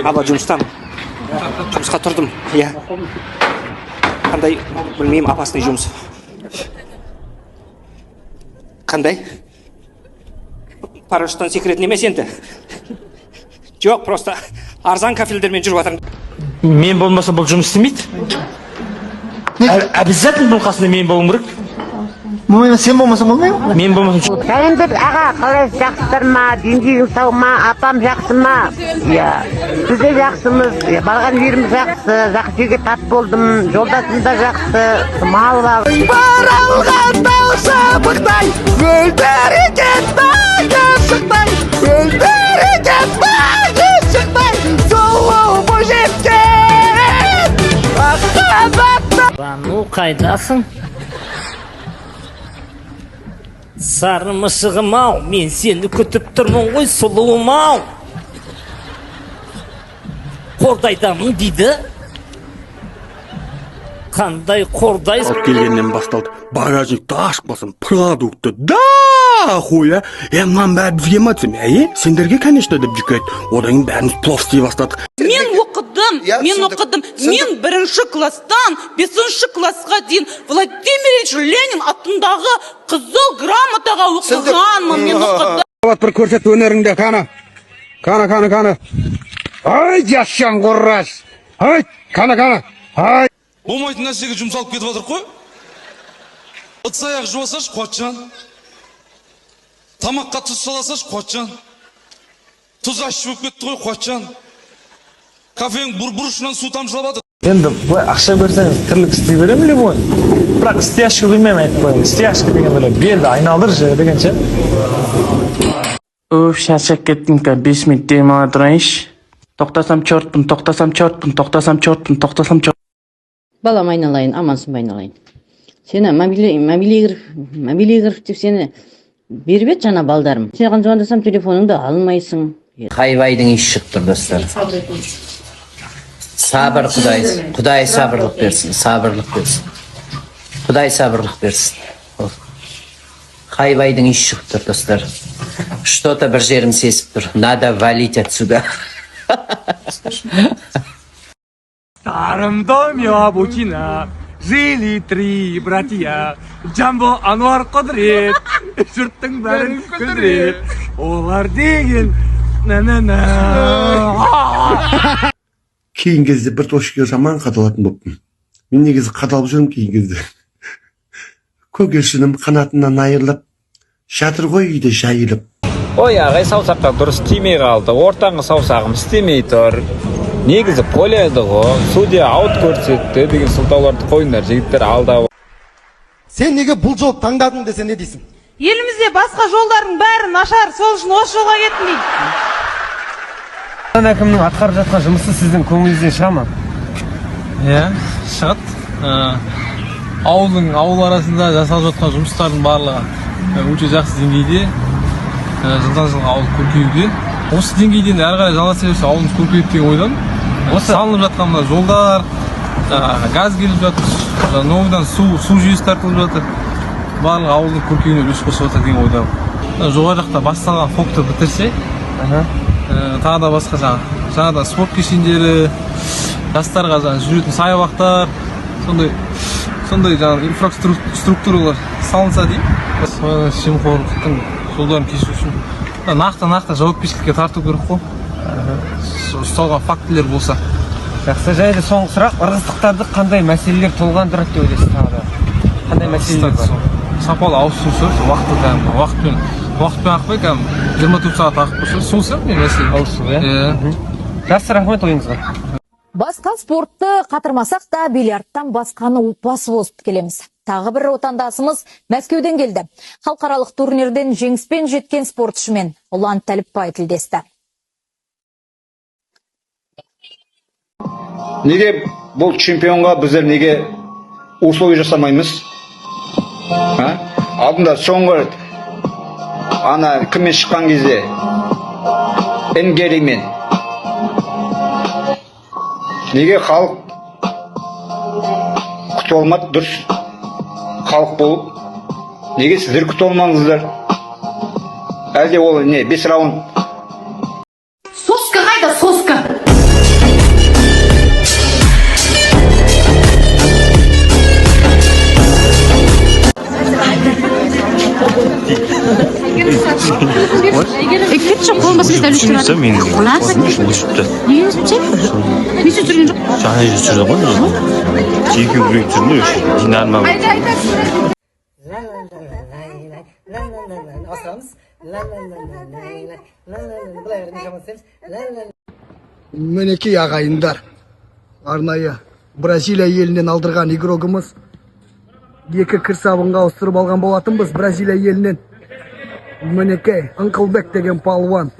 Аба жұмыстан. Жұмысқа тұрдым. Иә. Қандай, білмеймін, опасный жұмыс. Қандай? Парашюттан секіретін емес енді. Жоқ, просто арзан кафельдермен жүріп жатырмын. Мен болмаса бұл жұмыс істемейді. Обязательно бұл қасында мен болуым керек. Сен болмасаң болмай ма? Мен болмасам. Сәлемдер аға, қалай жақсыздар ма? Денжегің сау ма? Апам жақсы ма? Иә. Біз де жақсымыз. Барған жеріміз жақсы. Жақсы жерге тап болдым. Жолдасым да жақсы. Мал бар. Баралған дауса бұқтай, өлдіреген бағы шықтай, өлдіреген бағы шықтай, сұлу бойжеткен махаббатты. Бану, қайдасың? Сарымышығым ау, мен сені күтіп тұрмын ғой, сұлуым ау. Қордайдамын дейді. Қандай қордай? Алып келгеннен басталды. Багажникті ашып басым, продукты да хуя. Мынан бәрі бізге ма десем, сендерге, конечно, деп жүкет. Одан бәріміз плов істей бастадық. Мен оқыдым. Мен бірінші класстан 5-ші классқа дейін Владимир Ильич Ленин атындағы қызыл грамотаға оқығанмын. Мен оқыдым. Bir көрсет өнеріңді, қана. Ай, яшан қоррас. Ай, қана. Ай. Болмайтын нәрсеге жұмсалып кетіп жатыр қой. Ыдыс аяқ жуасаш, қуатжан. Тамаққа тұз саласаш, қуатжан. Тұз ащы болып кетті ғой, қуатжан. Кафең бұрышынан су тамшылап жатыр. Енді ақша берсеңіз тірлік істей беремін деп ғой. Бірақ стяжка білмеймін айтып қойын. Стяжка деген böyle белді айналдыр дегенше. Шаршап кеттім ка, 5 минут дем ала тұрайыншы. Тоқтасам чортпын. Балам айналайын, амансың айналайын. Сені мобилия керек деп сені беріп еді жаңа балдарым. Саған звондасам телефоныңды алмайсың. Хайвайдың иш шығып тұр, достар. Сабыр, Құдай сабырлық берсін. Құдай сабырлық берсін. Хайвайдың иш шығып тұр, достар. Что-то бір жерім сесіп тұр. Надо валить отсюда. В старом доме Абукина жили 3 братья. Джамбо, Ануар, Құдірет. Жұрттың бәрін күлдірет. Олар деген Кейін кезде бір тошкеге жаман қадалатын болыппын. Мен негізі қадалып жүрмін кейін кезде. Көгершінім қанатынан айырылып, жатыр ғой үйде жайылып. Ой, ағай саусаққа дұрыс тимей қалды. Ортаңғы саусағым істемей тұр. Негізі поляды ғой. Судья аут көрсетті деген сылтауларды қойыңдар, жігіттер алдап. Сен неге бұл жол таңдадың десе не дейсің? Елімізде басқа жолдардың бәрі нашар, сол үшін осы жолға кеттім дейді. Әкімнің атқарып жатқан жұмысы сіздің көңіліңізден шыға ма? Иә, шығады. Ауыл арасында жасалып жатқан жұмыстардың барлығы өте жақсы деңгейде. Жылдан жылға ауыл көркеюде. Осы деңгейден әрі қарай жалғаса берсе ауылымыз көркейеді деген ойдан. Осы салынып жатқан мына жолдар, газ келіп жатыр, новыйдан су жүйесі тартылып жатыр. Барлық ауылдың көркеюіне үлес қосып жатыр деген ойдан. Жоғары жақта басталған фокты бітірсе, тағы да басқа жаңадан спорт кешендері, жастарға жүретін саябақтар, сондай инфраструктуралар салынса деймін. Жемқорлықтың жолдарын кесу үшін нақты жауапкершілікке тарту керек қой. Ұсталған фактілер болса. Жақсы, жайлы соңғы сұрақ, ырғыздықтарды қандай мәселелер толғандырады деп ойлайсыз тағы да? Қандай мәселелер бар? Сапалы ауызсу уақытпен ақпай 24 сағат ақып тұрса, сол сияқты мен мәселе. Ауызсу, иә? Жақсы, рахмет ойыңызға. Басқа спортты қатырмасақ та бильярдтан басқаны басып озып келеміз. Тағы бір отандасымыз Мәскеуден келді. Халықаралық турнирден жеңіспен жеткен спортшымен Ұлан Тәліпбай тілдесті. Неге бұл чемпионға біздер неге условия жасамаймыз? Алдында соңғы ана кіммен шыққан кезде Энгеримен неге халық күтіп алмады дұрыс халық болып неге сіздер күтіп алмаңыздар? Әлде ол не 5 раунд? Соска қайда, соска? Кетші қолын басып еді үлестіріп жатыр. Құласың. Неге өзімше? Не сөз жүрген жоқ? Жаңа жүрді ғой. Жеке күрек жүрді. Динарма. Мінекей ағайындар. Арнайы Бразилия елінен алдырған игрогымыз. 2 кірсабынға ауыстырып алған болатынбыз Бразилия елінен. Мінекей Ыңқылбек деген палуан.